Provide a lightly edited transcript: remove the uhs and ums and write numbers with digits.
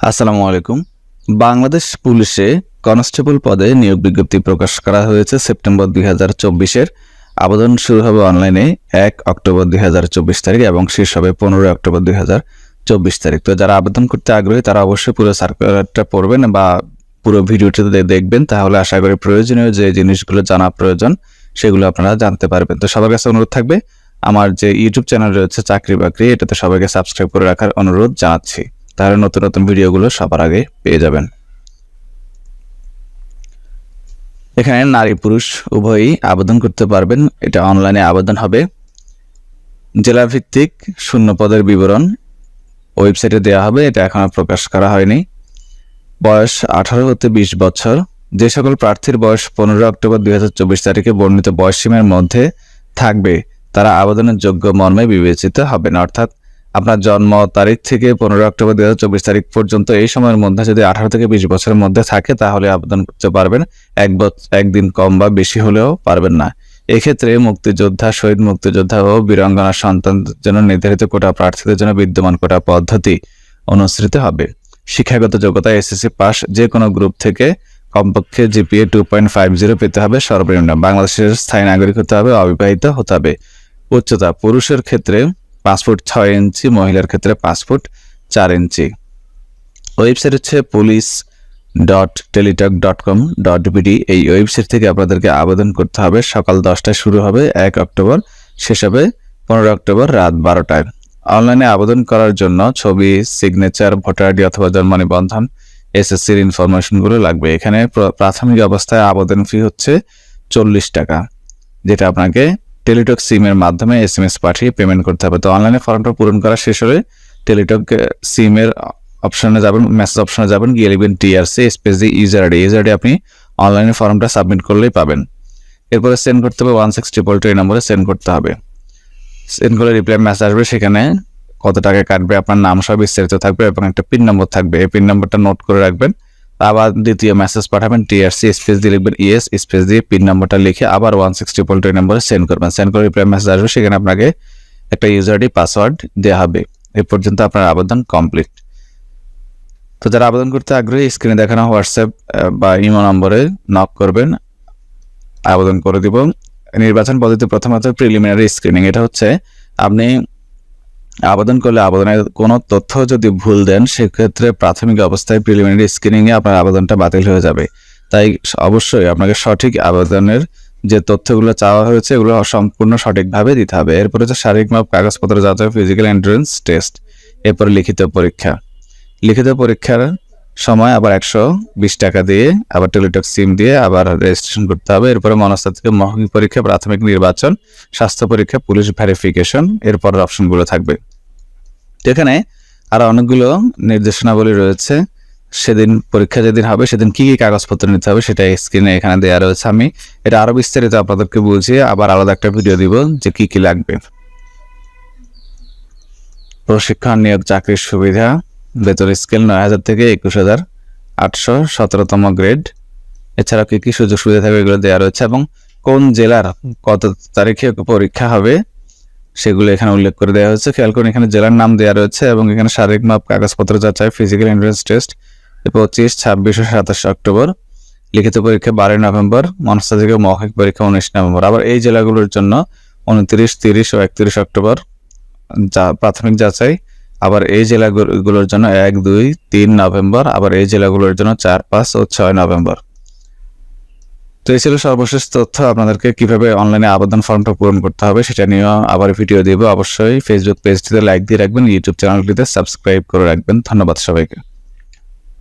আসসালামু আলাইকুম। বাংলাদেশ পুলিশে কনস্টেবল পদে নিয়োগ বিজ্ঞপ্তি প্রকাশ করা হয়েছে সেপ্টেম্বর 2024-এর। আবেদন শুরু হবে অনলাইনে 1 অক্টোবর 2024 তারিখ এবং শেষ হবে 15 অক্টোবর 2024 তারিখ। তো যারা আবেদন করতে আগ্রহী তারা অবশ্যই পুরো সার্কুলারটা পড়বেন বা পুরো ভিডিওটিতে দেখবেন, তাহলে আশা করি প্রয়োজনীয় যে জিনিসগুলো জানা প্রয়োজন সেগুলো আপনারা জানতে পারবেন। তো সবার কাছে অনুরোধ থাকবে, আমার যে ইউটিউব চ্যানেল রয়েছে চাকরি বাকরি, এটাতে সবাইকে সাবস্ক্রাইব করে রাখার অনুরোধ জানাচ্ছি, তাহলে নতুন নতুন ভিডিওগুলো সবার আগে পেয়ে যাবেন। এখানে নারী পুরুষ উভয়ই আবেদন করতে পারবেন। এটা অনলাইনে আবেদন হবে। জেলা ভিত্তিক শূন্য পদের বিবরণ ওয়েবসাইটে দেওয়া হবে, এটা এখনো প্রকাশ করা হয়নি। বয়স 18 হতে 20 বছর। যে সকল প্রার্থীর বয়স 15 অক্টোবর 2024 তারিখে বর্ণিত বয়সসীমার মধ্যে থাকবে তারা আবেদনের যোগ্য মর্মে বিবেচিত হবেন। অর্থাৎ আপনার জন্ম তারিখ থেকে 15 অক্টোবর 2024 তারিখ পর্যন্ত এই সময়ের মধ্যে যদি 18 থেকে 20 বছরের মধ্যে থাকে তাহলে আবেদন করতে পারবেন। একদিন কম বা বেশি হলেও পারবেন না। এক্ষেত্রে মুক্তিযোদ্ধা, শহীদ মুক্তিযোদ্ধা ও বীরাঙ্গনার সন্তানদের জন্য নির্ধারিত কোটা প্রার্থীদের জন্য বিদ্যমান কোটা পদ্ধতি অনুসৃত হবে। শিক্ষাগত যোগ্যতা এসএসসি পাস, যে কোনো গ্রুপ থেকে কমপক্ষে জিপিএ 2.50 পেতে হবে সর্বনিম্ন। বাংলাদেশের স্থায়ী নাগরিক হতে হবে, অবিবাহিত হতে হবে। উচ্চতা পুরুষের ক্ষেত্রে 5 ফুট 6 ইঞ্চি, মহিলার ক্ষেত্রে 5 ফুট 4 ইঞ্চি। ওয়েবসাইট হচ্ছে police.teletalk.com.bd। এই ওয়েবসাইট থেকে আপনাদেরকে আবেদন করতে হবে। সকাল 10টায় শুরু হবে 1 অক্টোবর, শেষ হবে 15 অক্টোবর রাত 12টায়। অনলাইনে আবেদন করার জন্য ছবি, সিগনেচার, ভোটার আইডি অথবা জন্ম নিবন্ধন, এসএসসির ইনফরমেশনগুলো লাগবে। এখানে প্রাথমিক অবস্থায় আবেদন ফি হচ্ছে 40 টাকা, যেটা আপনাকে টেলিটক সিমের মাধ্যমে SMS পাঠিয়ে পেমেন্ট করতে হবে। তো অনলাইনে ফর্মটা পূরণ করা শেষ হলে টেলিটক সিমের অপশনে যাবেন, মেসেজ অপশনে যাবেন, গিয়ে লিখবেন TRC স্পেস দিয়ে ইউজার আইডি আপনি অনলাইনে ফর্মটা সাবমিট করলেই পাবেন। এরপরে সেন্ড করতে হবে 16222 এই নম্বরে সেন্ড করতে হবে। সেন্ড করে রিপ্লাই মেসেজ আসবে, সেখানে কত টাকা কাটবে, আপনার নাম সব বিস্তারিত থাকবে এবং একটা পিন নম্বর থাকবে। এই পিন নম্বরটা নোট করে রাখবেন। আবার দ্বিতীয় মেসেজ পাঠাবেন, TRC স্পেস দিয়ে লিখবেন ইয়েস স্পেস দিয়ে পিন নম্বরটা লিখে আবার 16222 নম্বরে সেন্ড করবেন। সেন্ড করে রিপ্লাই মেসেজ আসবে, সেখানে আপনাকে একটা ইউজার আইডি পাসওয়ার্ড দেওয়া হবে। এই পর্যন্ত আপনার আবেদন কমপ্লিট। তো যারা আবেদন করতে আগ্রহী স্ক্রিনে দেখানো হোয়াটসঅ্যাপ বা ইমো নম্বরে নক করবেন, আবেদন করে দিব। নির্বাচন পদ্ধতি প্রথমত প্রিলিমিনারি স্ক্রিনিং। এটা হচ্ছে আপনি আবেদন করলে আবেদনের কোনো তথ্য যদি ভুল দেন সেক্ষেত্রে প্রাথমিক অবস্থায় প্রিলিমিনারি স্ক্রিনিংয়ে আপনার আবেদনটা বাতিল হয়ে যাবে। তাই অবশ্যই আপনাকে সঠিক আবেদনের যে তথ্যগুলো চাওয়া হয়েছে এগুলো সম্পূর্ণ সঠিকভাবে দিতে হবে। এরপরে হচ্ছে শারীরিক মাপ, কাগজপত্র যাচাই, ফিজিক্যাল এন্ট্রান্স টেস্ট, এরপরে লিখিত পরীক্ষা। লিখিত পরীক্ষার সময় আবার 120 টাকা দিয়ে আবার টেলিটক সিম দিয়ে আবার রেজিস্ট্রেশন করতে হবে। এরপরে মনস্তাত্ত্বিক মৌখিক পরীক্ষা, প্রাথমিক নির্বাচন, স্বাস্থ্য পরীক্ষা, পুলিশ ভেরিফিকেশন, এরপর অপশনগুলো থাকবে। এখানে আরো অনেকগুলো নির্দেশনাবলী রয়েছে। সেদিন পরীক্ষা যেদিন হবে সেদিন কি কি কাগজপত্র নিতে হবে সেটা স্ক্রিনে এখানে দেওয়া রয়েছে। আমি এটা আরো বিস্তারিত আপনাদেরকে বুঝিয়ে আবার আলাদা একটা ভিডিও দিব যে কি কি লাগবে। প্রশিক্ষণ, নিয়োগ, চাকরির সুবিধা, বেতন স্কেল 9,000 থেকে 21,817তম গ্রেড। এছাড়া কি কি সুযোগ সুবিধা থাকবে এগুলো দেওয়া রয়েছে এবং কোন জেলার কত তারিখে পরীক্ষা হবে সেগুলো এখানে উল্লেখ করে দেওয়া হয়েছে। খেয়াল করুন, এখানে জেলার নাম দেওয়া রয়েছে এবং এখানে শারীরিক মাপ, কাগজপত্র যাচাই, ফিজিক্যাল এন্ট্রান্স টেস্ট 25, 26 ও 27 অক্টোবর, লিখিত পরীক্ষা 12 নভেম্বর, মনস্তাত্ত্বিক মৌখিক পরীক্ষা 19 নভেম্বর। আবার এই জেলাগুলোর জন্য 29, 30 ও 31 অক্টোবর প্রাথমিক যাচাই। আবার এই জেলাগুলোর জন্য 1, 2, 3 নভেম্বর। আবার এই জেলাগুলোর জন্য 4, 5 ও 6 নভেম্বর। তো এই ছিল সর্বশেষ তথ্য। আপনাদেরকে কিভাবে অনলাইনে আবেদন ফর্মটা পূরণ করতে হবে সেটা নিয়ে আবার ভিডিও দিব। অবশ্যই ফেসবুক পেজটিতে লাইক দিয়ে রাখবেন, ইউটিউব চ্যানেলটিতে সাবস্ক্রাইব করে রাখবেন। ধন্যবাদ সবাইকে।